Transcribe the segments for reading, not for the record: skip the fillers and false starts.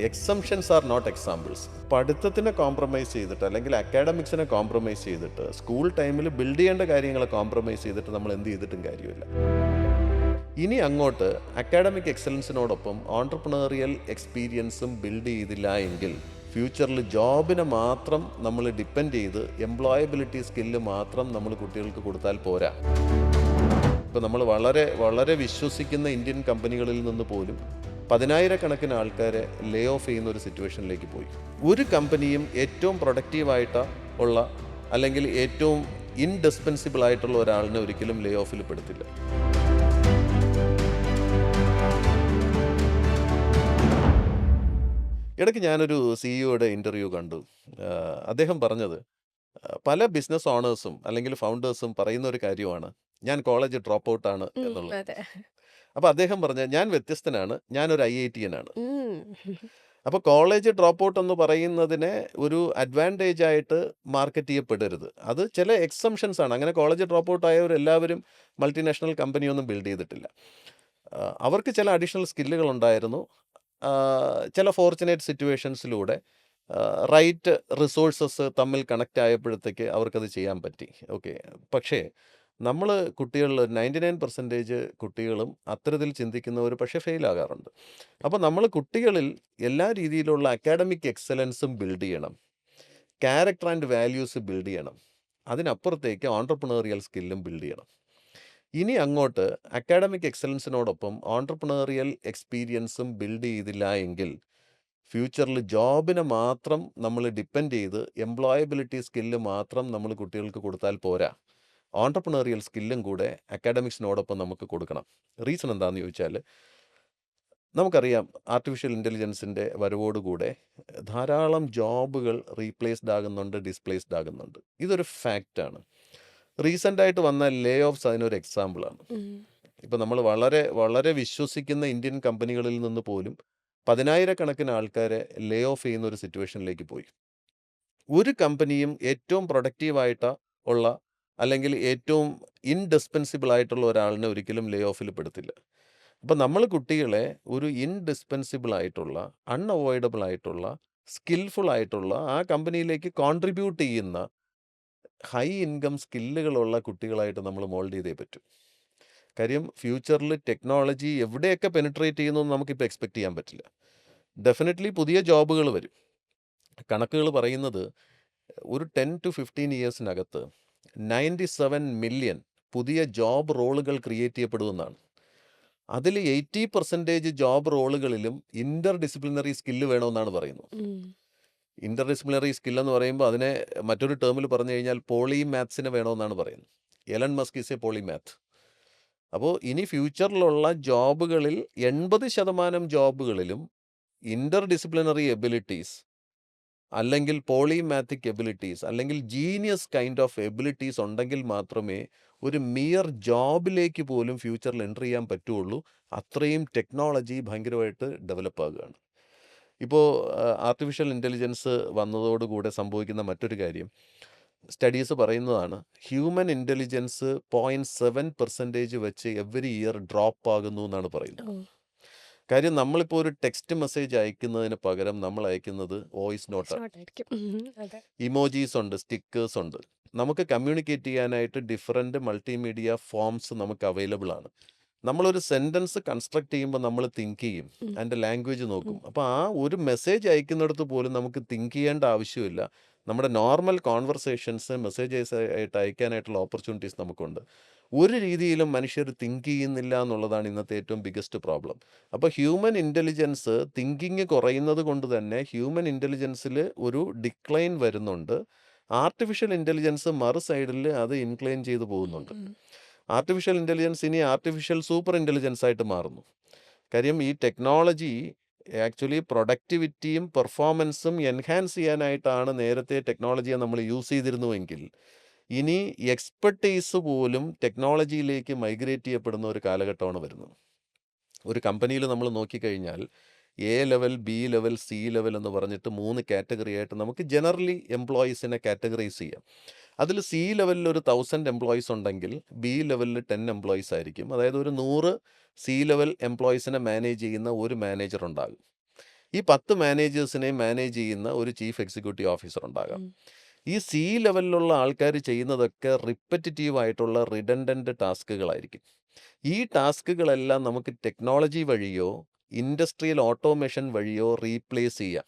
Exemptions are not examples. പഠിത്തത്തിനെ compromise ചെയ്തിട്ട് അല്ലെങ്കിൽ അക്കാഡമിക്സിനെ കോംപ്രമൈസ് ചെയ്തിട്ട് സ്കൂൾ ടൈമിൽ ബിൽഡ് ചെയ്യേണ്ട കാര്യങ്ങളെ കോംപ്രമൈസ് ചെയ്തിട്ട് നമ്മൾ എന്ത് ചെയ്തിട്ടും കാര്യമില്ല. ഇനി അങ്ങോട്ട് അക്കാഡമിക് എക്സലൻസിനോടൊപ്പം ഓൺട്രപ്രണറിയൽ എക്സ്പീരിയൻസും ബിൽഡ് ചെയ്തില്ല എങ്കിൽ ഫ്യൂച്ചറിൽ ജോബിനെ മാത്രം നമ്മൾ ഡിപ്പെൻഡ് ചെയ്ത് എംപ്ലോയബിലിറ്റി സ്കില്ല് മാത്രം നമ്മൾ കുട്ടികൾക്ക് കൊടുത്താൽ പോരാ. ഇപ്പോൾ നമ്മൾ വളരെ വളരെ വിശ്വസിക്കുന്ന ഇന്ത്യൻ കമ്പനികളിൽ നിന്ന് പോലും 10,000-കണക്കിന് ആൾക്കാരെ ലേ ഓഫ് ചെയ്യുന്ന ഒരു സിറ്റുവേഷനിലേക്ക് പോയി. ഒരു കമ്പനിയും ഏറ്റവും പ്രൊഡക്റ്റീവായിട്ട് ഉള്ള അല്ലെങ്കിൽ ഏറ്റവും ഇൻഡിസ്പെൻസിബിൾ ആയിട്ടുള്ള ഒരാളിനെ ഒരിക്കലും ലേ ഓഫിൽ പെടുത്തില്ല. ഇടയ്ക്ക് ഞാനൊരു സിഇഒയുടെ ഇൻ്റർവ്യൂ കണ്ടു. അദ്ദേഹം പറഞ്ഞത് പല ബിസിനസ് ഓണേഴ്സും അല്ലെങ്കിൽ ഫൗണ്ടേഴ്സും പറയുന്ന ഒരു കാര്യമാണ്, ഞാൻ കോളേജ് ഡ്രോപ്പ് ഔട്ടാണ് എന്നുള്ളത്. അതെ. അപ്പോൾ അദ്ദേഹം പറഞ്ഞ, ഞാൻ വ്യത്യസ്തനാണ്, ഞാനൊരു IITian-ആണ്. ഉം. അപ്പോൾ കോളേജ് ഡ്രോപ്പ് ഔട്ട് എന്ന് പറയുന്നതിനെ ഒരു അഡ്വാൻറ്റേജ് ആയിട്ട് മാർക്കറ്റ് ചെയ്യപ്പെടരുത്. അത് ചില എക്സംഷൻസ് ആണ്. അങ്ങനെ കോളേജ് ഡ്രോപ്പ് ഔട്ട് ആയവരെല്ലാവരും മൾട്ടിനാഷണൽ കമ്പനിയൊന്നും ബിൽഡ് ചെയ്തിട്ടില്ല. അവർക്ക് ചില അഡീഷണൽ സ്കില്ലുകൾ ഉണ്ടായിരുന്നു. ചില ഫോർച്ചുനേറ്റ് സിറ്റുവേഷൻസിലൂടെ റൈറ്റ് റിസോഴ്സസ് തമ്മിൽ കണക്റ്റ് ആയപ്പോഴത്തേക്ക് അവർക്കത് ചെയ്യാൻ പറ്റി. ഓക്കെ. പക്ഷേ നമ്മൾ കുട്ടികളിൽ 99% കുട്ടികളും അത്തരത്തിൽ ചിന്തിക്കുന്നവർ പക്ഷേ ഫെയിൽ ആകാറുണ്ട്. അപ്പോൾ നമ്മൾ കുട്ടികളിൽ എല്ലാ രീതിയിലുള്ള അക്കാഡമിക് എക്സലൻസും ബിൽഡ് ചെയ്യണം, ക്യാരക്ടർ ആൻഡ് വാല്യൂസ് ബിൽഡ് ചെയ്യണം, അതിനപ്പുറത്തേക്ക് ഓൺട്രപ്രണറിയൽ സ്കില്ലും ബിൽഡ് ചെയ്യണം. ഇനി അങ്ങോട്ട് അക്കാഡമിക് എക്സലൻസിനോടൊപ്പം ഓൺട്രപ്രണറിയൽ എക്സ്പീരിയൻസും ബിൽഡ് ചെയ്തില്ല എങ്കിൽ ഫ്യൂച്ചറിൽ ജോബിനെ മാത്രം നമ്മൾ ഡിപ്പെൻഡ് ചെയ്ത് എംപ്ലോയബിലിറ്റി സ്കില്ല് മാത്രം നമ്മൾ കുട്ടികൾക്ക് കൊടുത്താൽ പോരാ. ഓൺട്രപ്രണറിയൽ സ്കില്ലും കൂടെ അക്കാഡമിക്സിനോടൊപ്പം നമുക്ക് കൊടുക്കണം. റീസൺ എന്താണെന്ന് ചോദിച്ചാൽ, നമുക്കറിയാം ആർട്ടിഫിഷ്യൽ ഇൻ്റലിജൻസിൻ്റെ വരവോടുകൂടെ ധാരാളം ജോബുകൾ റീപ്ലേസ്ഡ് ആകുന്നുണ്ട്, ഡിസ്പ്ലേസ്ഡ് ആകുന്നുണ്ട്. ഇതൊരു ഫാക്റ്റാണ്. റീസെൻ്റായിട്ട് വന്ന ലേ ഓഫ്സ് അതിനൊരു എക്സാമ്പിളാണ്. ഉം. ഇപ്പോൾ നമ്മൾ വളരെ വളരെ വിശ്വസിക്കുന്ന ഇന്ത്യൻ കമ്പനികളിൽ നിന്ന് പോലും 10,000-കണക്കിന് ആൾക്കാരെ ലേ ഓഫ് ചെയ്യുന്ന ഒരു സിറ്റുവേഷനിലേക്ക് പോയി. ഒരു കമ്പനിയും ഏറ്റവും പ്രൊഡക്റ്റീവായിട്ട് ഉള്ള അല്ലെങ്കിൽ ഏറ്റവും ഇൻഡിസ്പെൻസിബിൾ ആയിട്ടുള്ള ഒരാളിനെ ഒരിക്കലും ലേ ഓഫിൽ പെടുത്തില്ല. അപ്പോൾ നമ്മൾ കുട്ടികളെ ഒരു ഇൻഡിസ്പെൻസിബിൾ ആയിട്ടുള്ള, അൺഅവോയ്ഡബിൾ ആയിട്ടുള്ള, സ്കിൽഫുൾ ആയിട്ടുള്ള, ആ കമ്പനിയിലേക്ക് കോൺട്രിബ്യൂട്ട് ചെയ്യുന്ന ഹൈ ഇൻകം സ്കില്ലുകളുള്ള കുട്ടികളായിട്ട് നമ്മൾ മോൾഡ് ചെയ്തേ പറ്റൂ. കാര്യം ഫ്യൂച്ചറിൽ ടെക്നോളജി എവിടെയൊക്കെ പെനിട്രേറ്റ് ചെയ്യുന്നു എന്ന് നമുക്കിപ്പോൾ എക്സ്പെക്റ്റ് ചെയ്യാൻ പറ്റില്ല. ഡെഫിനറ്റ്ലി പുതിയ ജോബുകൾ വരും. കണക്കുകൾ പറയുന്നത് ഒരു 10 to 15 ഇയേഴ്സിനകത്ത് 97 മില്യൺ പുതിയ ജോബ് റോളുകൾ ക്രിയേറ്റ് ചെയ്യപ്പെടുമെന്നാണ്. അതിൽ 80% ജോബ് റോളുകളിലും ഇൻ്റർ ഡിസിപ്ലിനറി സ്കില്ല് വേണമെന്നാണ് പറയുന്നത്. ഉം. ഇൻ്റർ ഡിസിപ്ലിനറി സ്കില്ലെന്ന് പറയുമ്പോൾ അതിനെ മറ്റൊരു ടേമിൽ പറഞ്ഞു കഴിഞ്ഞാൽ പോളി മാത്സിന് വേണമെന്നാണ് പറയുന്നത്. Elon Musk is a polymath. അപ്പോൾ ഇനി ഫ്യൂച്ചറിലുള്ള ജോബുകളിൽ 80% ജോബുകളിലും ഇൻ്റർ ഡിസിപ്ലിനറി എബിലിറ്റീസ് അല്ലെങ്കിൽ പോളിമാത്തിക് എബിലിറ്റീസ് അല്ലെങ്കിൽ ജീനിയസ് കൈൻഡ് ഓഫ് എബിലിറ്റീസ് ഉണ്ടെങ്കിൽ മാത്രമേ ഒരു മിയർ ജോബിലേക്ക് പോലും ഫ്യൂച്ചറിൽ എൻ്റർ ചെയ്യാൻ പറ്റുള്ളൂ. അത്രയും ടെക്നോളജി ഭയങ്കരമായിട്ട് ഡെവലപ്പ് ആകുകയാണ്. ഇപ്പോൾ ആർട്ടിഫിഷ്യൽ ഇൻ്റലിജൻസ് വന്നതോടുകൂടെ സംഭവിക്കുന്ന മറ്റൊരു കാര്യം, സ്റ്റഡീസ് പറയുന്നതാണ്, ഹ്യൂമൻ ഇൻ്റലിജൻസ് 0.7% വെച്ച് എവറി ഇയർ ഡ്രോപ്പ് ആകുന്നു എന്നാണ് പറയുന്നത്. ഓ. കാര്യം നമ്മളിപ്പോൾ ഒരു ടെക്സ്റ്റ് മെസ്സേജ് അയക്കുന്നതിന് പകരം നമ്മൾ അയക്കുന്നത് വോയിസ് നോട്ടാണ്. സ്മാർട്ടായിരിക്കും. അതെ. ഇമോജീസ് ഉണ്ട്, സ്റ്റിക്കേഴ്സ് ഉണ്ട്. നമുക്ക് കമ്മ്യൂണിക്കേറ്റ് ചെയ്യാനായിട്ട് ഡിഫറെൻറ്റ് മൾട്ടിമീഡിയ ഫോംസ് നമുക്ക് അവൈലബിൾ ആണ്. നമ്മളൊരു സെൻറ്റൻസ് കൺസ്ട്രക്ട് ചെയ്യുമ്പോൾ നമ്മൾ തിങ്ക് ചെയ്യും, ഉം. അതിൻ്റെ ലാംഗ്വേജ് നോക്കും. ഉം. അപ്പോൾ ആ ഒരു മെസ്സേജ് അയക്കുന്നിടത്ത് പോലും നമുക്ക് തിങ്ക് ചെയ്യേണ്ട ആവശ്യമില്ല. നമ്മുടെ നോർമൽ കോൺവെർസേഷൻസ് മെസ്സേജസ് ആയിട്ട് അയക്കാനായിട്ടുള്ള ഓപ്പർച്യൂണിറ്റീസ് നമുക്കുണ്ട്. ഒരു രീതിയിലും മനുഷ്യർ തിങ്ക് ചെയ്യുന്നില്ല എന്നുള്ളതാണ് ഇന്നത്തെ ഏറ്റവും ബിഗ്ഗസ്റ്റ് പ്രോബ്ലം. അപ്പോൾ ഹ്യൂമൻ ഇൻ്റലിജൻസ് തിങ്കിങ് കുറയുന്നത് കൊണ്ട് തന്നെ ഹ്യൂമൻ ഇൻ്റലിജൻസിൽ ഒരു ഡിക്ലൈൻ വരുന്നുണ്ട്. ആർട്ടിഫിഷ്യൽ ഇൻ്റലിജൻസ് മറു സൈഡിൽ അത് ഇൻക്ലൈൻ ചെയ്തു പോകുന്നുണ്ട്. ഉം. ആർട്ടിഫിഷ്യൽ ഇൻ്റലിജൻസ് ഇനി ആർട്ടിഫിഷ്യൽ സൂപ്പർ ഇൻ്റലിജൻസ് ആയിട്ട് മാറുന്നു. കാര്യം ഈ ടെക്നോളജി ആക്ച്വലി പ്രൊഡക്ടിവിറ്റിയും പെർഫോമൻസും എൻഹാൻസ് ചെയ്യാനായിട്ടാണ് നേരത്തെ ടെക്നോളജിയെ നമ്മൾ യൂസ് ചെയ്തിരുന്നുവെങ്കിൽ, ഇനി എക്സ്പെർട്ടീസ് പോലും ടെക്നോളജിയിലേക്ക് മൈഗ്രേറ്റ് ചെയ്യപ്പെടുന്ന ഒരു കാലഘട്ടമാണ് വരുന്നത്. ഒരു കമ്പനിയിൽ നമ്മൾ നോക്കിക്കഴിഞ്ഞാൽ A level, B level, C level എന്ന് പറഞ്ഞിട്ട് 3 കാറ്റഗറി ആയിട്ട് നമുക്ക് ജനറലി എംപ്ലോയീസിനെ കാറ്റഗറൈസ് ചെയ്യാം. അതിൽ സി ലെവലിൽ ഒരു 1000 എംപ്ലോയീസ് ഉണ്ടെങ്കിൽ ബി ലെവലിൽ 10 എംപ്ലോയീസ് ആയിരിക്കും. അതായത് ഒരു 100 സി ലെവൽ എംപ്ലോയീസിനെ മാനേജ് ചെയ്യുന്ന ഒരു മാനേജർ ഉണ്ടാകും. ഈ 10 മാനേജേഴ്സിനെ മാനേജ് ചെയ്യുന്ന ഒരു ചീഫ് എക്സിക്യൂട്ടീവ് ഓഫീസർ ഉണ്ടാകാം. ഈ സി ലെവലിലുള്ള ആൾക്കാർ ചെയ്യുന്നതൊക്കെ റിപ്പറ്റിറ്റീവ് ആയിട്ടുള്ള റിഡൻഡൻറ്റ് ടാസ്കുകളായിരിക്കും. ഈ ടാസ്കുകളെല്ലാം നമുക്ക് ടെക്നോളജി വഴിയോ ഇൻഡസ്ട്രിയൽ ഓട്ടോമേഷൻ വഴിയോ റീപ്ലേസ് ചെയ്യാം.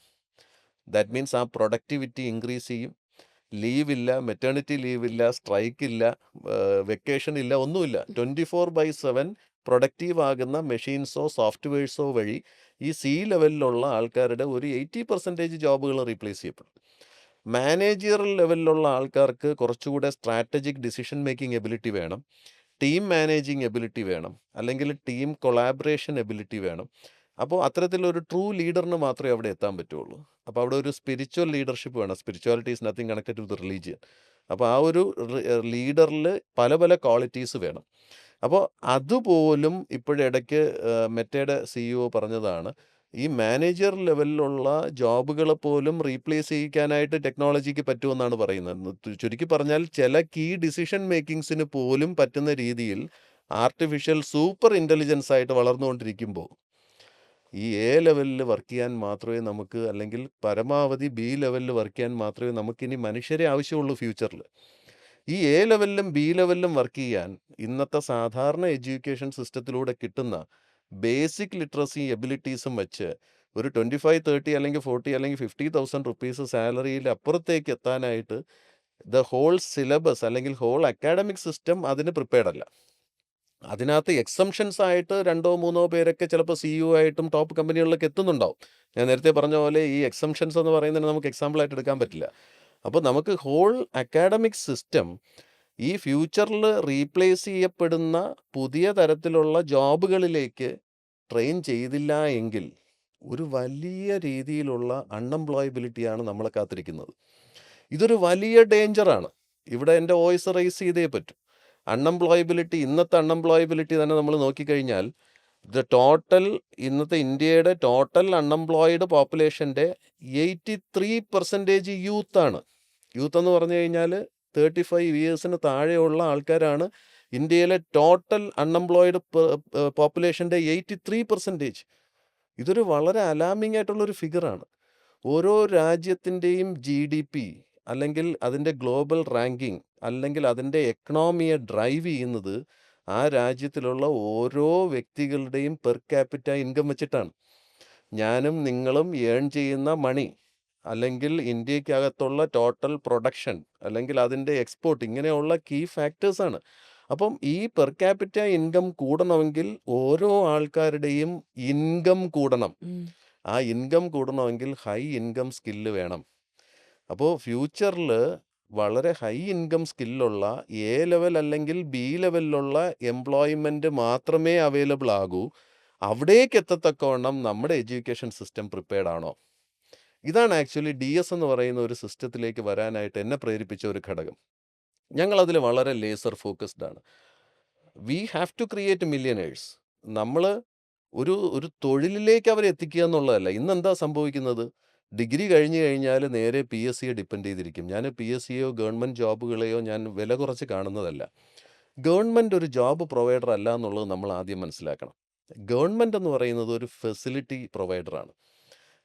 ദാറ്റ് മീൻസ് ആ പ്രൊഡക്ടിവിറ്റി ഇൻക്രീസ് ചെയ്യും. ലീവില്ല, മെറ്റേണിറ്റി ലീവില്ല, സ്ട്രൈക്കില്ല, വെക്കേഷൻ ഇല്ല, ഒന്നുമില്ല. 24/7 പ്രൊഡക്റ്റീവ് ആകുന്ന മെഷീൻസോ സോഫ്റ്റ്വെയർസോ വഴി ഈ സി ലെവലിലുള്ള ആൾക്കാരുടെ ഒരു 80% ജോബുകൾ റീപ്ലേസ് ചെയ്യപ്പെടും. മാനേജറിയൽ ലെവലിലുള്ള ആൾക്കാർക്ക് കുറച്ചുകൂടെ സ്ട്രാറ്റജിക് ഡിസിഷൻ മേക്കിംഗ് എബിലിറ്റി വേണം, ടീം മാനേജിങ് എബിലിറ്റി വേണം, അല്ലെങ്കിൽ ടീം കൊളാബറേഷൻ എബിലിറ്റി വേണം. അപ്പോൾ അത്തരത്തിലൊരു ട്രൂ ലീഡറിന് മാത്രമേ അവിടെ എത്താൻ പറ്റുള്ളൂ. അപ്പോൾ അവിടെ ഒരു സ്പിരിച്വൽ ലീഡർഷിപ്പ് വേണം. Spirituality is nothing connected to the religion. അപ്പോൾ ആ ഒരു ലീഡറിൽ പല പല ക്വാളിറ്റീസ് വേണം. അപ്പോൾ അതുപോലും ഇപ്പോഴിടയ്ക്ക് മെറ്റയുടെ CEO പറഞ്ഞതാണ്, ഈ മാനേജർ ലെവലിലുള്ള ജോബുകളെ പോലും റീപ്ലേസ് ചെയ്യിക്കാനായിട്ട് ടെക്നോളജിക്ക് പറ്റുമെന്നാണ് പറയുന്നത്. ചുരുക്കി പറഞ്ഞാൽ ചില കീ ഡിസിഷൻ മേക്കിങ്സിന് പോലും പറ്റുന്ന രീതിയിൽ ആർട്ടിഫിഷ്യൽ സൂപ്പർ ഇൻ്റലിജൻസ് ആയിട്ട് വളർന്നുകൊണ്ടിരിക്കുമ്പോൾ ഈ എ ലെവലിൽ വർക്ക് ചെയ്യാൻ മാത്രമേ നമുക്ക്, അല്ലെങ്കിൽ പരമാവധി ബി ലെവലിൽ വർക്ക് ചെയ്യാൻ മാത്രമേ നമുക്കിനി മനുഷ്യരെ ആവശ്യമുള്ളൂ ഫ്യൂച്ചറിൽ. ഈ എ ലെവലിലും ബി ലെവലിലും വർക്ക് ചെയ്യാൻ ഇന്നത്തെ സാധാരണ എഡ്യൂക്കേഷൻ സിസ്റ്റത്തിലൂടെ കിട്ടുന്ന ബേസിക് ലിറ്ററസി എബിലിറ്റീസും വെച്ച് ഒരു 25, 30 അല്ലെങ്കിൽ 40 അല്ലെങ്കിൽ 50,000 റുപ്പീസ് സാലറിയിൽ അപ്പുറത്തേക്ക് എത്താനായിട്ട് ദ ഹോൾ സിലബസ് അല്ലെങ്കിൽ ഹോൾ അക്കാഡമിക് സിസ്റ്റം അതിന് പ്രിപ്പയർഡ് അല്ല. അതിനകത്ത് എക്സംഷൻസ് ആയിട്ട് 2 3 പേരൊക്കെ ചിലപ്പോൾ CEO ആയിട്ടും ടോപ്പ് കമ്പനികളിലൊക്കെ എത്തുന്നുണ്ടാവും. ഞാൻ നേരത്തെ പറഞ്ഞ പോലെ ഈ എക്സംഷൻസ് എന്ന് പറയുന്നത് നമുക്ക് എക്സാമ്പിളായിട്ട് എടുക്കാൻ പറ്റില്ല. അപ്പോൾ നമുക്ക് ഹോൾ അക്കാഡമിക് സിസ്റ്റം ഈ ഫ്യൂച്ചറിൽ റീപ്ലേസ് ചെയ്യപ്പെടുന്ന പുതിയ തരത്തിലുള്ള ജോബുകളിലേക്ക് ട്രെയിൻ ചെയ്തില്ല എങ്കിൽ ഒരു വലിയ രീതിയിലുള്ള അൺഎംപ്ലോയബിലിറ്റിയാണ് നമ്മളെ കാത്തിരിക്കുന്നത്. ഇതൊരു വലിയ ഡേഞ്ചറാണ്. ഇവിടെ എൻ്റെ വോയിസ് റൈസ് ചെയ്തേ പറ്റൂ. അൺഎംപ്ലോയബിലിറ്റി, ഇന്നത്തെ അൺഎംപ്ലോയബിലിറ്റി തന്നെ നമ്മൾ നോക്കിക്കഴിഞ്ഞാൽ ഇന്നത്തെ ഇന്ത്യയുടെ ടോട്ടൽ അൺഎംപ്ലോയിഡ് പോപ്പുലേഷൻ്റെ 83% യൂത്താണ്. യൂത്ത് എന്ന് പറഞ്ഞു കഴിഞ്ഞാൽ 35 ഇയേഴ്സിന് താഴെയുള്ള ആൾക്കാരാണ് ഇന്ത്യയിലെ ടോട്ടൽ അൺഎംപ്ലോയിഡ് പോപ്പുലേഷൻ്റെ 83%. ഇതൊരു വളരെ അലാമിംഗ് ആയിട്ടുള്ളൊരു ഫിഗറാണ്. ഓരോ രാജ്യത്തിൻ്റെയും GDP അല്ലെങ്കിൽ അതിൻ്റെ ഗ്ലോബൽ റാങ്കിങ് അല്ലെങ്കിൽ അതിൻ്റെ എക്കണോമിയെ ഡ്രൈവ് ചെയ്യുന്നത് ആ രാജ്യത്തിലുള്ള ഓരോ വ്യക്തികളുടെയും പെർ ക്യാപിറ്റ ഇൻകം വെച്ചിട്ടാണ്. ഞാനും നിങ്ങളും ഏൺ ചെയ്യുന്ന മണി, അല്ലെങ്കിൽ ഇന്ത്യക്കകത്തുള്ള ടോട്ടൽ പ്രൊഡക്ഷൻ, അല്ലെങ്കിൽ അതിൻ്റെ എക്സ്പോർട്ട്, ഇങ്ങനെയുള്ള കീ ഫാക്ടേഴ്സാണ്. അപ്പം ഈ പെർ ക്യാപിറ്റ ഇൻകം കൂടണമെങ്കിൽ ഓരോ ആൾക്കാരുടെയും ഇൻകം കൂടണം. ആ ഇൻകം കൂടണമെങ്കിൽ ഹൈ ഇൻകം സ്കില്ല് വേണം. അപ്പോൾ ഫ്യൂച്ചറിൽ വളരെ ഹൈ ഇൻകം സ്കില്ലുള്ള എ ലെവൽ അല്ലെങ്കിൽ ബി ലെവലിലുള്ള എംപ്ലോയ്മെൻറ്റ് മാത്രമേ അവൈലബിൾ ആകൂ. അവിടേക്ക് എത്തത്തക്കവണ്ണം നമ്മുടെ എഡ്യൂക്കേഷൻ സിസ്റ്റം പ്രിപ്പയർഡ് ആണോ? ഇതാണ് ആക്ച്വലി DS എന്ന് പറയുന്ന ഒരു സിസ്റ്റത്തിലേക്ക് വരാനായിട്ട് എന്നെ പ്രേരിപ്പിച്ച ഒരു ഘടകം. ഞങ്ങളതിൽ വളരെ ലേസർ ഫോക്കസ്ഡ് ആണ്. We have to create millionaires. നമ്മൾ ഒരു തൊഴിലിലേക്ക് അവരെ എത്തിക്കുക എന്നുള്ളതല്ല. ഇന്നെന്താ സംഭവിക്കുന്നത്? ഡിഗ്രി കഴിഞ്ഞ് കഴിഞ്ഞാൽ നേരെ PSCയെ ഡിപ്പെൻഡ് ചെയ്തിരിക്കും. ഞാൻ PSCയോ ഗവൺമെൻറ് ജോബുകളെയോ ഞാൻ വില കുറച്ച് കാണുന്നതല്ല. ഗവൺമെൻറ് ഒരു ജോബ് പ്രൊവൈഡർ അല്ല എന്നുള്ളത് നമ്മൾ ആദ്യം മനസ്സിലാക്കണം. ഗവൺമെൻറ് എന്ന് പറയുന്നത് ഒരു ഫെസിലിറ്റി പ്രൊവൈഡറാണ്.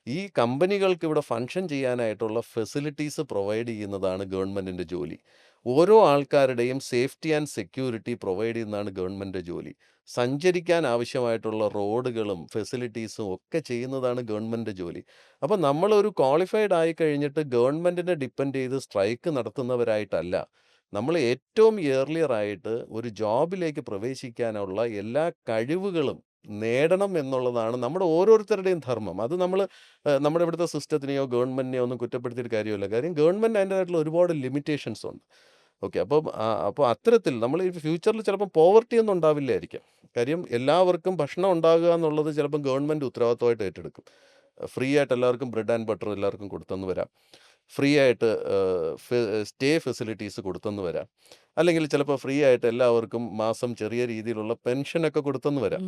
ഈ കമ്പനികൾക്ക് ഇവിടെ ഫങ്ഷൻ ചെയ്യാനായിട്ടുള്ള ഫെസിലിറ്റീസ് പ്രൊവൈഡ് ചെയ്യുന്നതാണ് ഗവൺമെൻറ്റിൻ്റെ ജോലി. ഓരോ ആൾക്കാരുടെയും സേഫ്റ്റി ആൻഡ് സെക്യൂരിറ്റി പ്രൊവൈഡ് ചെയ്യുന്നതാണ് ഗവൺമെൻറ് ജോലി. സഞ്ചരിക്കാൻ ആവശ്യമായിട്ടുള്ള റോഡുകളും ഫെസിലിറ്റീസും ഒക്കെ ചെയ്യുന്നതാണ് ഗവൺമെൻറ് ജോലി. അപ്പോൾ നമ്മളൊരു ക്വാളിഫൈഡ് ആയി കഴിഞ്ഞിട്ട് ഗവൺമെൻറ്റിനെ ഡിപ്പെൻഡ് ചെയ്ത് സ്ട്രൈക്ക് നടത്തുന്നവരായിട്ടല്ല, നമ്മൾ ഏറ്റവും ഏർലിയർ ആയിട്ട് ഒരു ജോബിലേക്ക് പ്രവേശിക്കാനുള്ള എല്ലാ കഴിവുകളും നേടണം എന്നുള്ളതാണ് നമ്മുടെ ഓരോരുത്തരുടെയും ധർമ്മം. അത് നമ്മൾ നമ്മുടെ ഇവിടുത്തെ സിസ്റ്റത്തിനെയോ ഗവൺമെൻറ്റിനെയോ ഒന്നും കുറ്റപ്പെടുത്തിയിട്ട് കാര്യമില്ല. കാര്യം ഗവൺമെൻറ് അതിൻ്റെതായിട്ടുള്ള ഒരുപാട് ലിമിറ്റേഷൻസ് ഉണ്ട്. ഓക്കെ, അപ്പോൾ അത്തരത്തിൽ നമ്മൾ ഈ ഫ്യൂച്ചറിൽ ചിലപ്പോൾ പോവർട്ടി ഒന്നും ഉണ്ടാവില്ലായിരിക്കാം. കാര്യം എല്ലാവർക്കും ഭക്ഷണം ഉണ്ടാകുക എന്നുള്ളത് ചിലപ്പം ഗവൺമെൻറ് ഉത്തരവാദിത്തമായിട്ട് ഏറ്റെടുക്കും. ഫ്രീ ആയിട്ട് എല്ലാവർക്കും ബ്രെഡ് ആൻഡ് ബട്ടർ എല്ലാവർക്കും കൊടുത്തെന്ന് വരാം. ഫ്രീ ആയിട്ട് സ്റ്റേ ഫെസിലിറ്റീസ് കൊടുത്തെന്ന് വരാം. അല്ലെങ്കിൽ ചിലപ്പോൾ ഫ്രീ ആയിട്ട് എല്ലാവർക്കും മാസം ചെറിയ രീതിയിലുള്ള പെൻഷനൊക്കെ കൊടുത്തെന്ന് വരാം.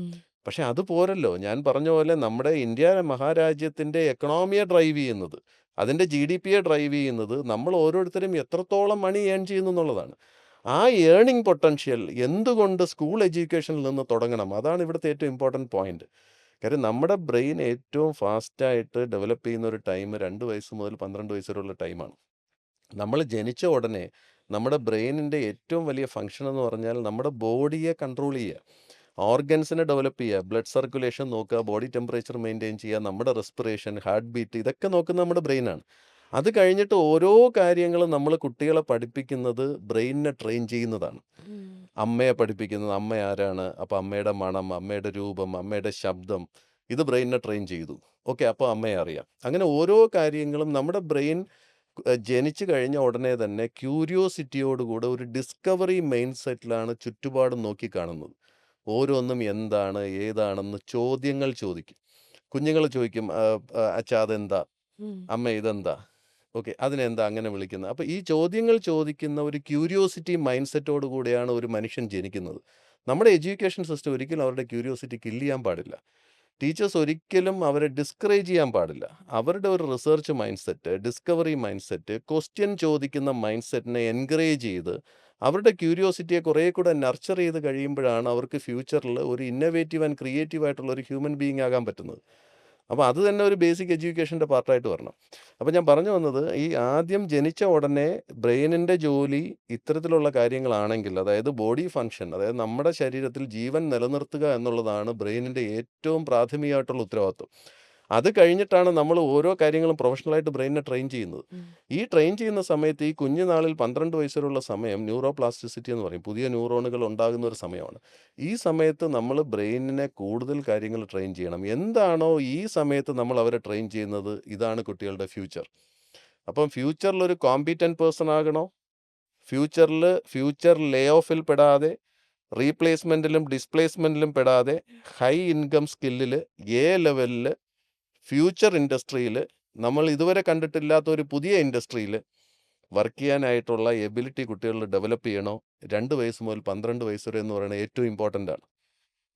പക്ഷെ അത് പോരല്ലോ. ഞാൻ പറഞ്ഞ പോലെ നമ്മുടെ ഇന്ത്യ മഹാരാജ്യത്തിൻ്റെ എക്കണോമിയെ ഡ്രൈവ് ചെയ്യുന്നത്, അതിൻ്റെ GDPയെ ഡ്രൈവ് ചെയ്യുന്നത് നമ്മൾ ഓരോരുത്തരും എത്രത്തോളം മണി ഏൺ ചെയ്യുന്നു എന്നുള്ളതാണ്. ആ ഏണിംഗ് പൊട്ടൻഷ്യൽ എന്തുകൊണ്ട് സ്കൂൾ എഡ്യൂക്കേഷനിൽ നിന്ന് തുടങ്ങണം? അതാണ് ഇവിടുത്തെ ഏറ്റവും ഇമ്പോർട്ടൻറ്റ് പോയിന്റ്. കാര്യം നമ്മുടെ ബ്രെയിൻ ഏറ്റവും ഫാസ്റ്റായിട്ട് ഡെവലപ്പ് ചെയ്യുന്ന ഒരു ടൈം 2 വയസ്സ് മുതൽ 12 വയസ്സ് വരെയുള്ള ടൈമാണ്. നമ്മൾ ജനിച്ച ഉടനെ നമ്മുടെ ബ്രെയിനിൻ്റെ ഏറ്റവും വലിയ ഫംഗ്ഷൻ എന്ന് പറഞ്ഞാൽ നമ്മുടെ ബോഡിയെ കൺട്രോൾ ചെയ്യുക, ഓർഗൻസിനെ ഡെവലപ്പ് ചെയ്യുക, ബ്ലഡ് സർക്കുലേഷൻ നോക്കുക, ബോഡി ടെമ്പറേച്ചർ മെയിൻറ്റെയിൻ ചെയ്യുക, നമ്മുടെ റെസ്പിറേഷൻ, ഹാർട്ട് ബീറ്റ്, ഇതൊക്കെ നോക്കുന്നത് നമ്മുടെ ബ്രെയിനാണ്. അത് കഴിഞ്ഞിട്ട് ഓരോ കാര്യങ്ങളും നമ്മൾ കുട്ടികളെ പഠിപ്പിക്കുന്നത് ബ്രെയിനിനെ ട്രെയിൻ ചെയ്യുന്നതാണ്. അമ്മയെ പഠിപ്പിക്കുന്നത് അമ്മ ആരാണ്, അപ്പോൾ അമ്മയുടെ മണം, അമ്മയുടെ രൂപം, അമ്മയുടെ ശബ്ദം, ഇത് ബ്രെയിനിനെ ട്രെയിൻ ചെയ്തു. ഓക്കെ, അപ്പോൾ അമ്മയെ അറിയാം. അങ്ങനെ ഓരോ കാര്യങ്ങളും നമ്മുടെ ബ്രെയിൻ ജനിച്ചു കഴിഞ്ഞ ഉടനെ തന്നെ ക്യൂരിയോസിറ്റിയോടുകൂടെ ഒരു ഡിസ്കവറി മൈൻഡ് സെറ്റിലാണ് ചുറ്റുപാടും നോക്കിക്കാണുന്നത്. ഓരോന്നും എന്താണ് ഏതാണെന്ന് ചോദ്യങ്ങൾ ചോദിക്കും. കുഞ്ഞുങ്ങൾ ചോദിക്കും, അച്ഛാ അതെന്താ, അമ്മ ഇതെന്താ, ഓക്കെ അതിനെന്താ അങ്ങനെ വിളിക്കുന്നത്. അപ്പോൾ ഈ ചോദ്യങ്ങൾ ചോദിക്കുന്ന ഒരു ക്യൂരിയോസിറ്റി മൈൻഡ് സെറ്റോട് കൂടിയാണ് ഒരു മനുഷ്യൻ ജനിക്കുന്നത്. നമ്മുടെ എഡ്യൂക്കേഷൻ സിസ്റ്റം ഒരിക്കലും അവരുടെ ക്യൂരിയോസിറ്റി കില്ല് ചെയ്യാൻ പാടില്ല. ടീച്ചേഴ്സ് ഒരിക്കലും അവരെ ഡിസ്കറേജ് ചെയ്യാൻ പാടില്ല. അവരുടെ ഒരു research mind set, discovery mind set, question ചോദിക്കുന്ന മൈൻഡ് സെറ്റിനെ എൻകറേജ് ചെയ്ത് അവരുടെ ക്യൂരിയോസിറ്റിയെ കുറേ കൂടെ നർച്ചർ ചെയ്ത് കഴിയുമ്പോഴാണ് അവർക്ക് ഫ്യൂച്ചറിൽ ഒരു ഇന്നോവേറ്റീവ് ആൻഡ് ക്രിയേറ്റീവ് ആയിട്ടുള്ള ഒരു ഹ്യൂമൻ ബീയിങ് ആകാൻ പറ്റുന്നത്. അപ്പോൾ അത് തന്നെ ഒരു ബേസിക് എഡ്യൂക്കേഷൻ്റെ പാർട്ടായിട്ട് വരണം. അപ്പോൾ ഞാൻ പറഞ്ഞു വന്നത്, ഈ ആദ്യം ജനിച്ച ഉടനെ ബ്രെയിനിൻ്റെ ജോലി ഇത്തരത്തിലുള്ള കാര്യങ്ങളാണെങ്കിൽ, അതായത് ബോഡി ഫങ്ഷൻ, അതായത് നമ്മുടെ ശരീരത്തിൽ ജീവൻ നിലനിർത്തുക എന്നുള്ളതാണ് ബ്രെയിനിൻ്റെ ഏറ്റവും പ്രാഥമികമായിട്ടുള്ള ഉത്തരവാദിത്വം. അത് കഴിഞ്ഞിട്ടാണ് നമ്മൾ ഓരോ കാര്യങ്ങളും പ്രൊഫഷണലായിട്ട് ബ്രെയിനിനെ ട്രെയിൻ ചെയ്യുന്നത്. ഈ ട്രെയിൻ ചെയ്യുന്ന സമയത്ത് ഈ കുഞ്ഞുനാളിൽ 12 വയസ്സിലുള്ള സമയം ന്യൂറോ പ്ലാസ്റ്റിസിറ്റി എന്ന് പറയും, പുതിയ ന്യൂറോണുകൾ ഉണ്ടാകുന്ന ഒരു സമയമാണ്. ഈ സമയത്ത് നമ്മൾ ബ്രെയിനിനെ കൂടുതൽ കാര്യങ്ങൾ ട്രെയിൻ ചെയ്യണം. എന്താണോ ഈ സമയത്ത് നമ്മൾ അവരെ ട്രെയിൻ ചെയ്യുന്നത്, ഇതാണ് കുട്ടികളുടെ ഫ്യൂച്ചർ. അപ്പം ഫ്യൂച്ചറിൽ ഒരു കോമ്പീറ്റൻറ്റ് പേഴ്സൺ ആകണോ, ഫ്യൂച്ചർ ലേ ഓഫിൽ പെടാതെ, റീപ്ലേസ്മെൻറ്റിലും ഡിസ്പ്ലേസ്മെൻറ്റിലും പെടാതെ, ഹൈ ഇൻകം സ്കില്ലിൽ, എ ലെവലിൽ, ഫ്യൂച്ചർ ഇൻഡസ്ട്രിയിൽ, നമ്മൾ ഇതുവരെ കണ്ടിട്ടില്ലാത്ത ഒരു പുതിയ ഇൻഡസ്ട്രിയിൽ വർക്ക് ചെയ്യാനായിട്ടുള്ള എബിലിറ്റി കുട്ടികളിൽ ഡെവലപ്പ് ചെയ്യണോ, 2 വയസ്സ് മുതൽ 12 വയസ്സ് വരെ എന്ന് പറയുന്നത് ഏറ്റവും ഇമ്പോർട്ടൻ്റ് ആണ്.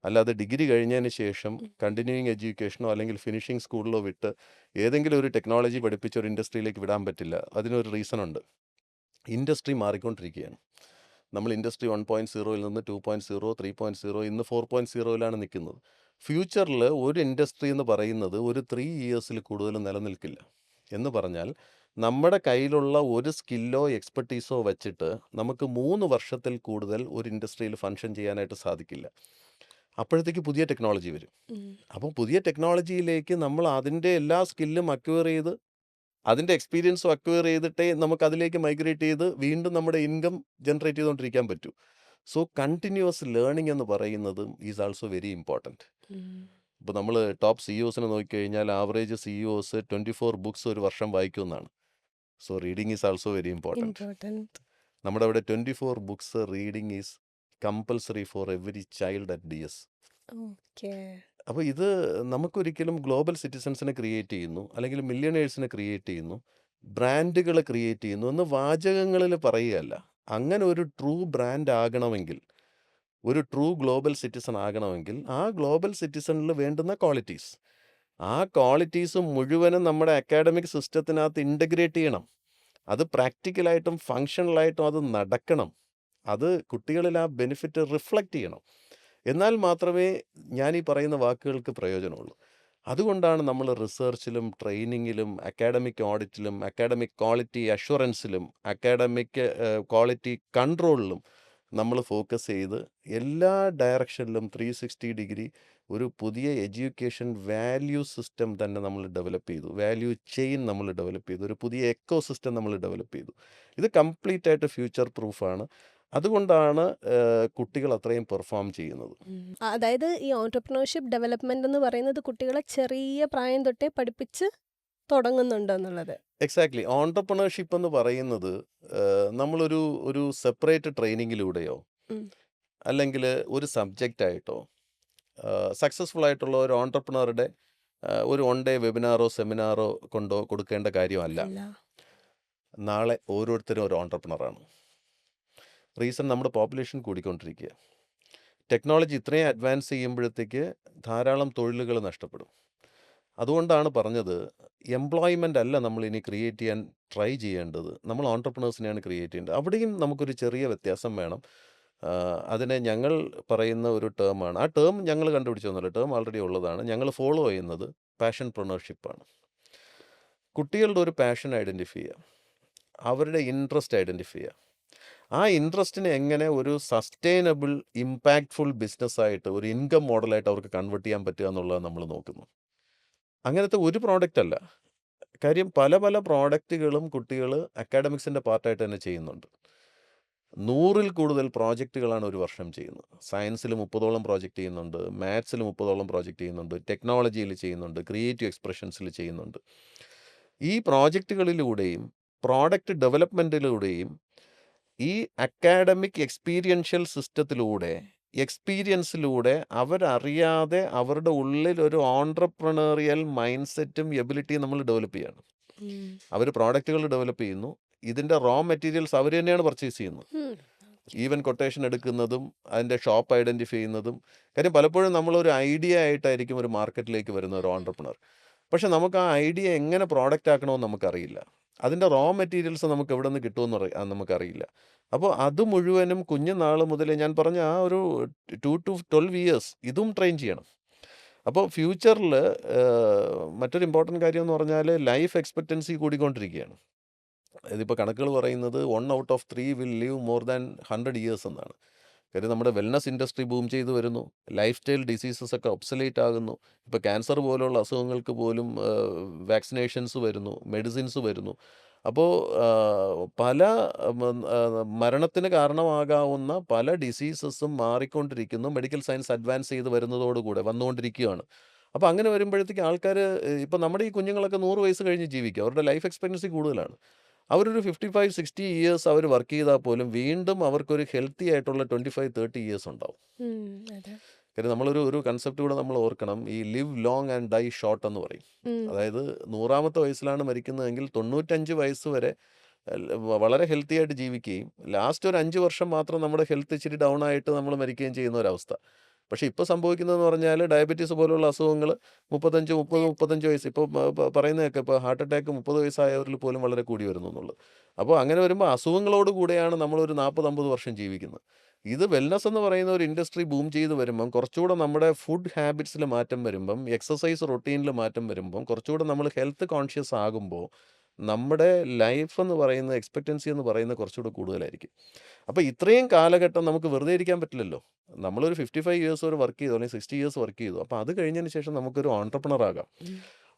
അല്ലാതെ ഡിഗ്രി കഴിഞ്ഞതിന് ശേഷം കണ്ടിന്യൂയിങ് എഡ്യൂക്കേഷനോ അല്ലെങ്കിൽ ഫിനിഷിംഗ് സ്കൂളിലോ വിട്ട് ഏതെങ്കിലും ഒരു ടെക്നോളജി പഠിപ്പിച്ച ഒരു ഇൻഡസ്ട്രിയിലേക്ക് വിടാൻ പറ്റില്ല. അതിനൊരു റീസൺ ഉണ്ട്. ഇൻഡസ്ട്രി മാറിക്കൊണ്ടിരിക്കുകയാണ്. നമ്മൾ ഇൻഡസ്ട്രി 1.0 നിന്ന് 2.0, 3.0, ഇന്ന് 4.0 നിൽക്കുന്നത്. ഫ്യൂച്ചറിൽ ഒരു ഇൻഡസ്ട്രി എന്ന് പറയുന്നത് ഒരു 3 ഇയേഴ്സിൽ കൂടുതൽ നിലനിൽക്കില്ല. എന്ന് പറഞ്ഞാൽ നമ്മുടെ കയ്യിലുള്ള ഒരു സ്കില്ലോ എക്സ്പെർട്ടീസോ വെച്ചിട്ട് നമുക്ക് 3 വർഷത്തിൽ കൂടുതൽ ഒരു ഇൻഡസ്ട്രിയിൽ ഫങ്ഷൻ ചെയ്യാനായിട്ട് സാധിക്കില്ല. അപ്പോഴത്തേക്ക് പുതിയ ടെക്നോളജി വരും. അപ്പോൾ പുതിയ ടെക്നോളജിയിലേക്ക് നമ്മൾ അതിൻ്റെ എല്ലാ സ്കില്ലും അക്വയർ ചെയ്ത്, അതിൻ്റെ എക്സ്പീരിയൻസും അക്വയർ ചെയ്തിട്ടേ നമുക്ക് അതിലേക്ക് മൈഗ്രേറ്റ് ചെയ്ത് വീണ്ടും നമ്മുടെ ഇൻകം ജനറേറ്റ് ചെയ്തുകൊണ്ടിരിക്കാൻ പറ്റൂ. സോ കണ്ടിന്യൂസ് ലേണിംഗ് എന്ന് പറയുന്നത് ഈസ് ആൾസോ വെരി ഇമ്പോർട്ടൻറ്റ്. ഇപ്പോൾ നമ്മൾ ടോപ്പ് സിഇഒസിനെ നോക്കിക്കഴിഞ്ഞാൽ ആവറേജ് സിഇഒസ് 24 ബുക്സ് ഒരു വർഷം വായിക്കുമെന്നാണ്. So reading is also very important. നമ്മുടെ അവിടെ 24 books reading is compulsory for every child at DS. അപ്പോൾ ഇത് നമുക്കൊരിക്കലും ഗ്ലോബൽ സിറ്റിസൺസിനെ ക്രിയേറ്റ് ചെയ്യുന്നു, അല്ലെങ്കിൽ മില്യണേഴ്സിനെ ക്രിയേറ്റ് ചെയ്യുന്നു, ബ്രാൻഡുകൾ ക്രിയേറ്റ് ചെയ്യുന്നു എന്ന് വാചകങ്ങളിൽ പറയുകയല്ല. അങ്ങനെ ഒരു ട്രൂ ബ്രാൻഡ് ആകണമെങ്കിൽ, ഒരു ട്രൂ ഗ്ലോബൽ സിറ്റിസൺ ആകണമെങ്കിൽ, ആ ഗ്ലോബൽ സിറ്റിസണിൽ വേണ്ടുന്ന ക്വാളിറ്റീസ്, ആ ക്വാളിറ്റീസ് മുഴുവനും നമ്മുടെ അക്കാഡമിക് സിസ്റ്റത്തിനകത്ത് ഇൻ്റഗ്രേറ്റ് ചെയ്യണം. അത് പ്രാക്ടിക്കലായിട്ടും ഫങ്ഷണലായിട്ടും അത് നടക്കണം. അത് കുട്ടികളിൽ ആ ബെനിഫിറ്റ് റിഫ്ലക്റ്റ് ചെയ്യണം. എന്നാൽ മാത്രമേ ഞാൻ ഈ പറയുന്ന വാക്കുകൾക്ക് പ്രയോജനമുള്ളൂ. അതുകൊണ്ടാണ് നമ്മൾ റിസർച്ചിലും ട്രെയിനിങ്ങിലും അക്കാഡമിക് ഓഡിറ്റിലും അക്കാഡമിക് ക്വാളിറ്റി അഷ്വറൻസിലും അക്കാഡമിക് ക്വാളിറ്റി കൺട്രോളിലും നമ്മൾ ഫോക്കസ് ചെയ്ത് എല്ലാ ഡയറക്ഷനിലും 360 ഡിഗ്രി ഒരു പുതിയ എഡ്യൂക്കേഷൻ വാല്യൂ സിസ്റ്റം തന്നെ നമ്മൾ ഡെവലപ്പ് ചെയ്തു. വാല്യൂ ചെയിൻ നമ്മൾ ഡെവലപ്പ് ചെയ്തു. ഒരു പുതിയ എക്കോ സിസ്റ്റം നമ്മൾ ഡെവലപ്പ് ചെയ്തു. ഇത് കംപ്ലീറ്റ് ആയിട്ട് ഫ്യൂച്ചർ പ്രൂഫാണ്. അതുകൊണ്ടാണ് കുട്ടികൾ അത്രയും പെർഫോം ചെയ്യുന്നത്. അതായത് ഈ ഓൺടർപ്രണർഷിപ്പ് ഡെവലപ്മെന്റ് എന്ന് പറയുന്നത് കുട്ടികളെ ചെറിയ പ്രായം തൊട്ടേ പഠിപ്പിച്ച് തുടങ്ങുന്നുണ്ടെന്നുള്ളത്. എക്സാക്ട്ലി. ഓൺടർപ്രണർഷിപ്പ് എന്ന് പറയുന്നത് നമ്മളൊരു സെപ്പറേറ്റ് ട്രെയിനിങ്ങിലൂടെയോ അല്ലെങ്കിൽ ഒരു സബ്ജക്റ്റായിട്ടോ സക്സസ്ഫുൾ ആയിട്ടുള്ള ഒരു ഓൺടർപ്രണറുടെ ഒരു 1 ഡേ വെബിനാറോ സെമിനാറോ കൊണ്ടോ കൊടുക്കേണ്ട കാര്യമല്ല. നാളെ ഓരോരുത്തരും ഒരു ഓൺടർപ്രണറാണ്. റീസൺ, നമ്മുടെ പോപ്പുലേഷൻ കൂടിക്കൊണ്ടിരിക്കുക. ടെക്നോളജി ഇത്രയും അഡ്വാൻസ് ചെയ്യുമ്പോഴത്തേക്ക് ധാരാളം തൊഴിലുകൾ നഷ്ടപ്പെടും. അതുകൊണ്ടാണ് പറഞ്ഞത്, എംപ്ലോയ്മെൻ്റ് അല്ല നമ്മൾ ഇനി ക്രിയേറ്റ് ചെയ്യാൻ ട്രൈ ചെയ്യേണ്ടത്, നമ്മൾ ഓൺടർപ്രണേഴ്സിനെയാണ് ക്രിയേറ്റ് ചെയ്യേണ്ടത്. അവിടെയും നമുക്കൊരു ചെറിയ വ്യത്യാസം വേണം. അതിനെ ഞങ്ങൾ പറയുന്ന ഒരു ടേമാണ്. ആ ടേം ഞങ്ങൾ കണ്ടുപിടിച്ചതൊന്നുമല്ല. ടേം ആൾറെഡി ഉള്ളതാണ്. ഞങ്ങൾ ഫോളോ ചെയ്യുന്നത് പാഷൻപ്രനർഷിപ്പാണ്. കുട്ടികളുടെ ഒരു പാഷൻ ഐഡൻറ്റിഫൈ ചെയ്യുക. അവരുടെ ഇൻട്രസ്റ്റ് ഐഡൻറ്റിഫൈ ചെയ്യുക. ആ ഇൻട്രസ്റ്റിനെ എങ്ങനെ ഒരു സസ്റ്റൈനബിൾ ഇമ്പാക്റ്റ്ഫുൾ ബിസിനസ്സായിട്ട് ഒരു ഇൻകം മോഡലായിട്ട് അവർക്ക് കൺവേർട്ട് ചെയ്യാൻ പറ്റുക എന്നുള്ളത് നമ്മൾ നോക്കുന്നു. അങ്ങനത്തെ ഒരു പ്രോഡക്റ്റ് അല്ല. കാര്യം പല പല പ്രോഡക്റ്റുകളും കുട്ടികൾ അക്കാഡമിക്സിൻ്റെ പാർട്ടായിട്ട് തന്നെ ചെയ്യുന്നുണ്ട്. 100-ൽ കൂടുതൽ പ്രോജക്റ്റുകളാണ് ഒരു വർഷം ചെയ്യുന്നത്. സയൻസിൽ 30ഓളം പ്രോജക്റ്റ് ചെയ്യുന്നുണ്ട്, മാത്സിൽ 30ഓളം പ്രോജക്റ്റ് ചെയ്യുന്നുണ്ട്, ടെക്നോളജിയിൽ ചെയ്യുന്നുണ്ട്, ക്രിയേറ്റീവ് എക്സ്പ്രഷൻസിൽ ചെയ്യുന്നുണ്ട്. ഈ പ്രോജക്റ്റുകളിലൂടെയും പ്രോഡക്റ്റ് ഡെവലപ്മെൻറ്റിലൂടെയും ഈ അക്കാഡമിക് എക്സ്പീരിയൻഷ്യൽ എക്സ്പീരിയൻസിലൂടെ അവരറിയാതെ അവരുടെ ഉള്ളിൽ ഒരു ഓൺട്രപ്രണറിയൽ മൈൻഡ് സെറ്റും എബിലിറ്റിയും നമ്മൾ ഡെവലപ്പ് ചെയ്യാണ്. അവർ പ്രോഡക്റ്റുകൾ ഡെവലപ്പ് ചെയ്യുന്നു. ഇതിൻ്റെ റോ മെറ്റീരിയൽസ് അവർ തന്നെയാണ് പർച്ചേസ് ചെയ്യുന്നത്. ഈവൻ കൊട്ടേഷൻ എടുക്കുന്നതും അതിൻ്റെ ഷോപ്പ് ഐഡൻറ്റിഫൈ ചെയ്യുന്നതും. കാര്യം പലപ്പോഴും നമ്മളൊരു ഐഡിയ ആയിട്ടായിരിക്കും ഒരു മാർക്കറ്റിലേക്ക് വരുന്ന ഒരു ഓൺട്രപ്രണർ. പക്ഷെ നമുക്ക് ആ ഐഡിയ എങ്ങനെ പ്രോഡക്റ്റ് ആക്കണമെന്ന് നമുക്കറിയില്ല. അതിൻ്റെ റോ മെറ്റീരിയൽസ് നമുക്ക് എവിടെ നിന്ന് കിട്ടുമെന്ന് നമുക്കറിയില്ല. അപ്പോൾ അത് മുഴുവനും കുഞ്ഞുനാൾ മുതലേ ഞാൻ പറഞ്ഞ ആ ഒരു 2 to 12 ഇയേഴ്സ് ഇതും ട്രെയിൻ ചെയ്യണം. അപ്പോൾ ഫ്യൂച്ചറിൽ മറ്റൊരു ഇമ്പോർട്ടൻറ്റ് കാര്യം എന്ന് പറഞ്ഞാൽ ലൈഫ് എക്സ്പെക്റ്റൻസി കൂടിക്കൊണ്ടിരിക്കുകയാണ്. ഇതിപ്പോൾ കണക്കുകൾ പറയുന്നത് 1 out of 3 will live more than 100 years എന്നാണ്. കാര്യം നമ്മുടെ വെൽനസ് ഇൻഡസ്ട്രി ബൂം ചെയ്ത് വരുന്നു. ലൈഫ് സ്റ്റൈൽ ഡിസീസസ് ഒക്കെ ഒബ്സലേറ്റ് ആകുന്നു. ഇപ്പോൾ ക്യാൻസർ പോലുള്ള അസുഖങ്ങൾക്ക് പോലും വാക്സിനേഷൻസ് വരുന്നു, മെഡിസിൻസ് വരുന്നു. അപ്പോൾ പല മരണത്തിന് കാരണമാകാവുന്ന പല ഡിസീസസും മാറിക്കൊണ്ടിരിക്കുന്നു. മെഡിക്കൽ സയൻസ് അഡ്വാൻസ് ചെയ്ത് വരുന്നതോടുകൂടെ വന്നുകൊണ്ടിരിക്കുകയാണ്. അപ്പോൾ അങ്ങനെ വരുമ്പോഴത്തേക്ക് ആൾക്കാർ ഇപ്പോൾ നമ്മുടെ ഈ കുഞ്ഞുങ്ങളൊക്കെ 100 വയസ്സ് കഴിഞ്ഞ് ജീവിക്കും. അവരുടെ ലൈഫ് എക്സ്പെക്റ്റൻസി കൂടുതലാണ്. അവരൊരു 55-60 ഇയേഴ്സ് അവർ വർക്ക് ചെയ്താൽ പോലും വീണ്ടും അവർക്കൊരു ഹെൽത്തി ആയിട്ടുള്ള 25-30 ഇയേഴ്സ് ഉണ്ടാവും. അതെ. കാര്യം നമ്മളൊരു കൺസെപ്റ്റ് കൂടെ നമ്മൾ ഓർക്കണം. ഈ live long and die short എന്ന് പറയും. അതായത് 100-ാമത്തെ വയസ്സിലാണ് മരിക്കുന്നതെങ്കിൽ 95 വയസ്സ് വരെ വളരെ ഹെൽത്തി ആയിട്ട് ജീവിക്കുകയും ലാസ്റ്റ് ഒരു 5 വർഷം മാത്രം നമ്മുടെ ഹെൽത്ത് ഇച്ചിരി ഡൗൺ ആയിട്ട് നമ്മൾ മരിക്കുകയും ചെയ്യുന്ന ഒരവസ്ഥ. പക്ഷേ ഇപ്പോൾ സംഭവിക്കുന്നതെന്ന് പറഞ്ഞാൽ ഡയബറ്റീസ് പോലുള്ള അസുഖങ്ങൾ 35 വയസ്സ് ഇപ്പോൾ പറയുന്നതൊക്കെ ഇപ്പോൾ ഹാർട്ട് അറ്റാക്ക് 30 വയസ്സായവരിൽ പോലും വളരെ കൂടി വരുന്നു എന്നുള്ളത്. അപ്പോൾ അങ്ങനെ വരുമ്പോൾ അസുഖങ്ങളോട് കൂടെയാണ് നമ്മളൊരു 40-50 വർഷം ജീവിക്കുന്നത്. ഇത് വെൽനസ് എന്ന് പറയുന്ന ഒരു ഇൻഡസ്ട്രി ബൂം ചെയ്ത് വരുമ്പം കുറച്ചുകൂടെ നമ്മുടെ ഫുഡ് ഹാബിറ്റ്സിൽ മാറ്റം വരുമ്പം എക്സസൈസ് റൊട്ടീനിൽ മാറ്റം വരുമ്പം കുറച്ചുകൂടെ നമ്മൾ ഹെൽത്ത് കോൺഷ്യസ് ആകുമ്പോൾ നമ്മുടെ ലൈഫ് എന്ന് പറയുന്ന എക്സ്പെക്റ്റൻസി എന്ന് പറയുന്നത് കുറച്ചുകൂടെ കൂടുതലായിരിക്കും. അപ്പോൾ ഇത്രയും കാലഘട്ടം നമുക്ക് വെറുതെ ഇരിക്കാൻ പറ്റില്ലല്ലോ. നമ്മളൊരു 55 ഇയേഴ്സ് വരെ വർക്ക് ചെയ്തു അല്ലെങ്കിൽ 60 ഇയേഴ്സ് വർക്ക് ചെയ്തു. അപ്പോൾ അത് കഴിഞ്ഞതിന് ശേഷം നമുക്കൊരു ഓൺട്രപ്രണർ ആകാം.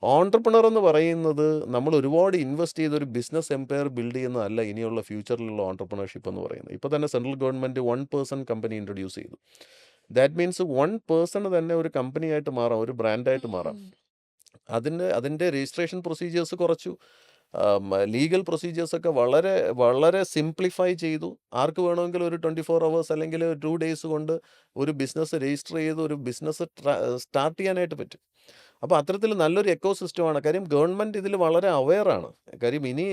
ഓൺട്രപ്രണർ എന്ന് പറയുന്നത് നമ്മൾ ഒരുപാട് ഇൻവെസ്റ്റ് ചെയ്ത് ഒരു ബിസിനസ് എംപയർ ബിൽഡ് ചെയ്യുന്നതല്ല ഇനിയുള്ള ഫ്യൂച്ചറിലുള്ള ഓൺട്രപ്രണർഷിപ്പ് എന്ന് പറയുന്നത്. ഇപ്പോൾ തന്നെ central government 1 person company introduce ചെയ്തു. ദാറ്റ് മീൻസ് 1 പേഴ്സൺ തന്നെ ഒരു കമ്പനിയായിട്ട് മാറാം, ഒരു ബ്രാൻഡായിട്ട് മാറാം. അതിൻ്റെ രജിസ്ട്രേഷൻ പ്രൊസീജിയേഴ്സ് കുറച്ചു. ലീഗൽ പ്രൊസീജിയേഴ്സൊക്കെ വളരെ വളരെ സിംപ്ലിഫൈ ചെയ്തു. ആർക്ക് വേണമെങ്കിലും ഒരു 24 അവേഴ്സ് അല്ലെങ്കിൽ 2 ഡേയ്സ് കൊണ്ട് ഒരു ബിസിനസ് രജിസ്റ്റർ ചെയ്ത് ഒരു ബിസിനസ് സ്റ്റാർട്ട് ചെയ്യാനായിട്ട് പറ്റും. അപ്പോൾ അത്തരത്തിൽ നല്ലൊരു എക്കോസിസ്റ്റമാണ്. കാര്യം ഗവൺമെൻറ് ഇതിൽ വളരെ അവെയറാണ്. കാര്യം ഇനി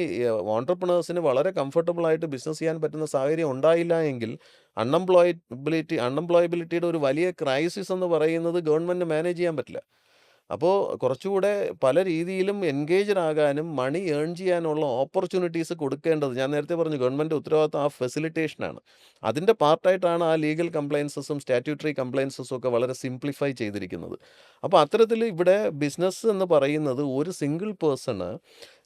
ഓൺട്രപ്രണേഴ്സിന് വളരെ കംഫർട്ടബിളായിട്ട് ബിസിനസ് ചെയ്യാൻ പറ്റുന്ന സാഹചര്യം ഉണ്ടായില്ല എങ്കിൽ അൺഎംപ്ലോയബിലിറ്റിയുടെ ഒരു വലിയ ക്രൈസിസ് എന്ന് പറയുന്നത് ഗവൺമെൻറ് മാനേജ് ചെയ്യാൻ പറ്റില്ല. അപ്പോൾ കുറച്ചുകൂടെ പല രീതിയിലും എൻഗേജ്ഡ് ആകാനും മണി ഏൺ ചെയ്യാനുള്ള ഓപ്പർച്യൂണിറ്റീസ് കൊടുക്കേണ്ടത് ഞാൻ നേരത്തെ പറഞ്ഞു ഗവൺമെൻറ് ഉത്തരവാദിത്തം ആ ഫെസിലിറ്റേഷനാണ്. അതിൻ്റെ പാർട്ടായിട്ടാണ് ആ ലീഗൽ കംപ്ലയൻസസും സ്റ്റാറ്റ്യൂട്ടറി കംപ്ലയൻസസും ഒക്കെ വളരെ സിംപ്ലിഫൈ ചെയ്തിരിക്കുന്നത്. അപ്പോൾ അത്തരത്തിൽ ഇവിടെ ബിസിനസ് എന്ന് പറയുന്നത് ഒരു സിംഗിൾ പേഴ്സണ്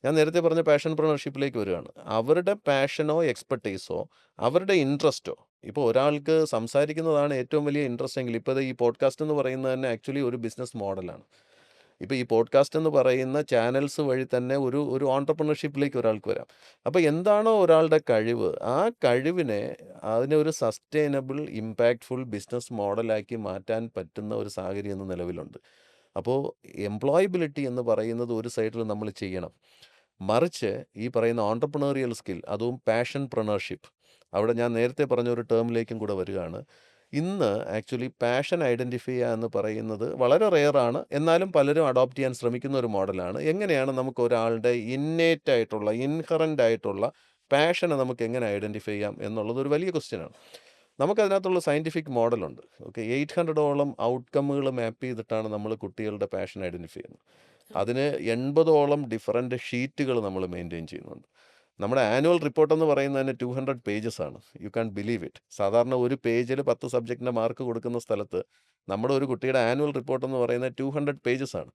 ഞാൻ നേരത്തെ പറഞ്ഞ പാഷൻപ്രണർഷിപ്പിലേക്ക് വരികയാണ്. അവരുടെ പാഷനോ എക്സ്പെർട്ടീസോ അവരുടെ ഇൻട്രസ്റ്റോ ഇപ്പോൾ ഒരാൾക്ക് സംസാരിക്കുന്നതാണ് ഏറ്റവും വലിയ ഇൻട്രസ്റ്റ് എങ്കിൽ ഇപ്പോൾ ഈ പോഡ്കാസ്റ്റ് എന്ന് പറയുന്നത് തന്നെ ആക്ച്വലി ഒരു ബിസിനസ് മോഡലാണ്. ഇപ്പോൾ ഈ പോഡ്കാസ്റ്റ് എന്ന് പറയുന്ന ചാനൽസ് വഴി തന്നെ ഒരു ഓൺട്രപ്രണർഷിപ്പിലേക്ക് ഒരാൾക്ക് വരാം. അപ്പോൾ എന്താണോ ഒരാളുടെ കഴിവ് ആ കഴിവിനെ അതിനെ ഒരു സസ്റ്റൈനബിൾ ഇമ്പാക്റ്റ്ഫുൾ ബിസിനസ് മോഡലാക്കി മാറ്റാൻ പറ്റുന്ന ഒരു സാഹചര്യം ഇന്ന് നിലവിലുണ്ട്. അപ്പോൾ എംപ്ലോയബിലിറ്റി എന്ന് പറയുന്നത് ഒരു സൈഡിൽ നമ്മൾ ചെയ്യണം. മറിച്ച് ഈ പറയുന്ന ഓൺട്രപ്രണറിയൽ സ്കിൽ അതും പാഷൻപ്രണർഷിപ്പ് അവിടെ ഞാൻ നേരത്തെ പറഞ്ഞ ഒരു ടേമിലേക്കും കൂടെ വരികയാണ്. ഇന്ന് ആക്ച്വലി പാഷൻ ഐഡൻറ്റിഫൈ ചെയ്യുക എന്ന് പറയുന്നത് വളരെ റെയറാണ്. എന്നാലും പലരും അഡോപ്റ്റ് ചെയ്യാൻ ശ്രമിക്കുന്ന ഒരു മോഡലാണ്. എങ്ങനെയാണ് നമുക്ക് ഒരാളുടെ ഇന്നേറ്റ് ആയിട്ടുള്ള ഇൻഹറൻ്റ് ആയിട്ടുള്ള പാഷനെ നമുക്ക് എങ്ങനെ ഐഡൻറ്റിഫൈ ചെയ്യാം എന്നുള്ളത് ഒരു വലിയ ക്വസ്റ്റ്യനാണ്. നമുക്കതിനകത്തുള്ള സയൻറ്റിഫിക് മോഡലുണ്ട്. ഓക്കെ, 800ഓളം ഔട്ട്കമ്മുകൾ മാപ്പ് ചെയ്തിട്ടാണ് നമ്മൾ കുട്ടികളുടെ പാഷൻ ഐഡൻറ്റിഫൈ ചെയ്യുന്നത്. അതിന് 80ഓളം ഡിഫറൻറ്റ് ഷീറ്റുകൾ നമ്മൾ മെയിൻറ്റെയിൻ ചെയ്യുന്നുണ്ട്. നമ്മുടെ ആനുവൽ റിപ്പോർട്ട് എന്ന് പറയുന്നത് തന്നെ 200 പേജസ് ആണ്. You can believe it. സാധാരണ ഒരു പേജിൽ 10 സബ്ജക്റ്റിൻ്റെ മാർക്ക് കൊടുക്കുന്ന സ്ഥലത്ത് നമ്മുടെ ഒരു കുട്ടിയുടെ ആനുവൽ റിപ്പോർട്ട് എന്ന് പറയുന്നത് 200 പേജസ് ആണ്.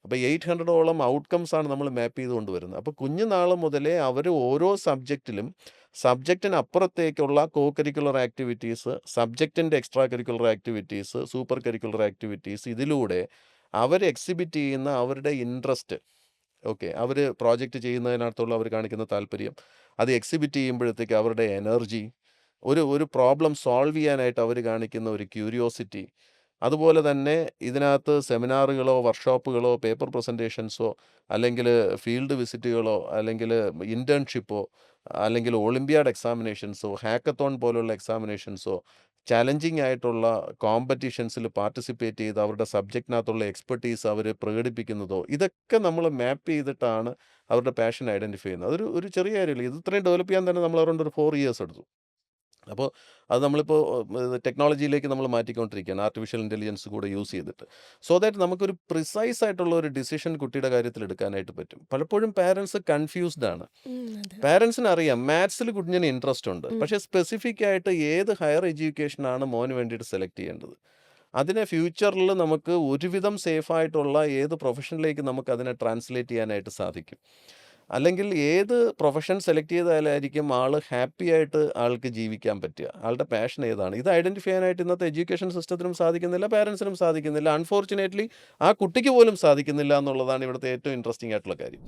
അപ്പോൾ 800ഓളം ഔട്ട്കംസ് ആണ് നമ്മൾ മാപ്പ് ചെയ്ത് കൊണ്ടുവരുന്നത്. അപ്പോൾ കുഞ്ഞുനാൾ മുതലേ അവർ ഓരോ സബ്ജക്റ്റിലും സബ്ജക്റ്റിനപ്പുറത്തേക്കുള്ള കോ കരിക്കുലർ ആക്ടിവിറ്റീസ്, സബ്ജക്റ്റിൻ്റെ extra curricular activities, super curricular activities, ഇതിലൂടെ അവർ എക്സിബിറ്റ് ചെയ്യുന്ന അവരുടെ ഇൻട്രസ്റ്റ്, ഓക്കെ, അവർ പ്രോജക്റ്റ് ചെയ്യുന്നതിനകത്തുള്ള അവർ കാണിക്കുന്ന താല്പര്യം, അത് എക്സിബിറ്റ് ചെയ്യുമ്പോഴത്തേക്ക് അവരുടെ എനർജി, ഒരു പ്രോബ്ലം സോൾവ് ചെയ്യാനായിട്ട് അവർ കാണിക്കുന്ന ഒരു ക്യൂരിയോസിറ്റി, അതുപോലെ തന്നെ ഇതിനകത്ത് സെമിനാറുകളോ വർക്ക്ഷോപ്പുകളോ പേപ്പർ പ്രസൻറ്റേഷൻസോ അല്ലെങ്കിൽ ഫീൽഡ് വിസിറ്റുകളോ അല്ലെങ്കിൽ ഇൻറ്റേൺഷിപ്പോ അല്ലെങ്കിൽ ഒളിമ്പിയാഡ് എക്സാമിനേഷൻസോ ഹാക്കത്തോൺ പോലുള്ള എക്സാമിനേഷൻസോ ചലഞ്ചിങ് ആയിട്ടുള്ള കോമ്പറ്റീഷൻസിൽ പാർട്ടിസിപ്പേറ്റ് ചെയ്ത് അവരുടെ സബ്ജക്റ്റിനകത്തുള്ള എക്സ്പെർട്ടീസ് അവർ പ്രകടിപ്പിക്കുന്നതോ, ഇതൊക്കെ നമ്മൾ മാപ്പ് ചെയ്തിട്ടാണ് അവരുടെ പാഷൻ ഐഡൻറ്റിഫൈ ചെയ്യുന്നത്. ഒരു ചെറിയ കാര്യമില്ല. ഇത് ഇത്രയും ഡെവലപ്പ് ചെയ്യാൻ തന്നെ നമ്മൾ അറൗണ്ട് ഒരു 4 ഇയേഴ്സ് എടുത്തു. അപ്പോൾ അത് നമ്മളിപ്പോൾ ടെക്നോളജിയിലേക്ക് നമ്മൾ മാറ്റിക്കൊണ്ടിരിക്കുകയാണ്, ആർട്ടിഫിഷ്യൽ ഇൻ്റലിജൻസ് കൂടെ യൂസ് ചെയ്തിട്ട്. സോ ദാറ്റ് നമുക്കൊരു പ്രിസൈസ് ആയിട്ടുള്ള ഒരു ഡിസിഷൻ കുട്ടിയുടെ കാര്യത്തിൽ എടുക്കാനായിട്ട് പറ്റും. പലപ്പോഴും പാരൻസ് കൺഫ്യൂസ്ഡ് ആണ്. അതെ. പാരൻസിന് അറിയാം മാത്സിൽ കുഞ്ഞിന് ഇൻട്രസ്റ്റ് ഉണ്ട്, ഉം. പക്ഷേ സ്പെസിഫിക് ആയിട്ട് ഏത് ഹയർ എഡ്യൂക്കേഷനാണ് മോന് വേണ്ടിയിട്ട് സെലക്ട് ചെയ്യേണ്ടത്. അതിനെ ഫ്യൂച്ചറിൽ നമുക്ക് ഒരുവിധം സേഫായിട്ടുള്ള ഏത് പ്രൊഫഷനിലേക്ക് നമുക്ക് അതിനെ ട്രാൻസ്ലേറ്റ് ചെയ്യാനായിട്ട് സാധിക്കും. അല്ലെങ്കിൽ ഏത് പ്രൊഫഷൻ സെലക്ട് ചെയ്താലായിരിക്കും ആൾ ഹാപ്പി ആയിട്ട് ആൾക്ക് ജീവിക്കാൻ പറ്റുക, ആളുടെ പാഷൻ ഏതാണ്, ഇത് ഐഡൻറ്റിഫൈ ചെയ്യാനായിട്ട് ഇന്നത്തെ എഡ്യൂക്കേഷൻ സിസ്റ്റത്തിനും സാധിക്കുന്നില്ല, പാരൻസിനും സാധിക്കുന്നില്ല. അൺഫോർച്ചുനേറ്റ്ലി ആ കുട്ടിക്ക് പോലും സാധിക്കുന്നില്ല എന്നുള്ളതാണ് ഇവിടുത്തെ ഏറ്റവും ഇൻട്രസ്റ്റിംഗ് ആയിട്ടുള്ള കാര്യം.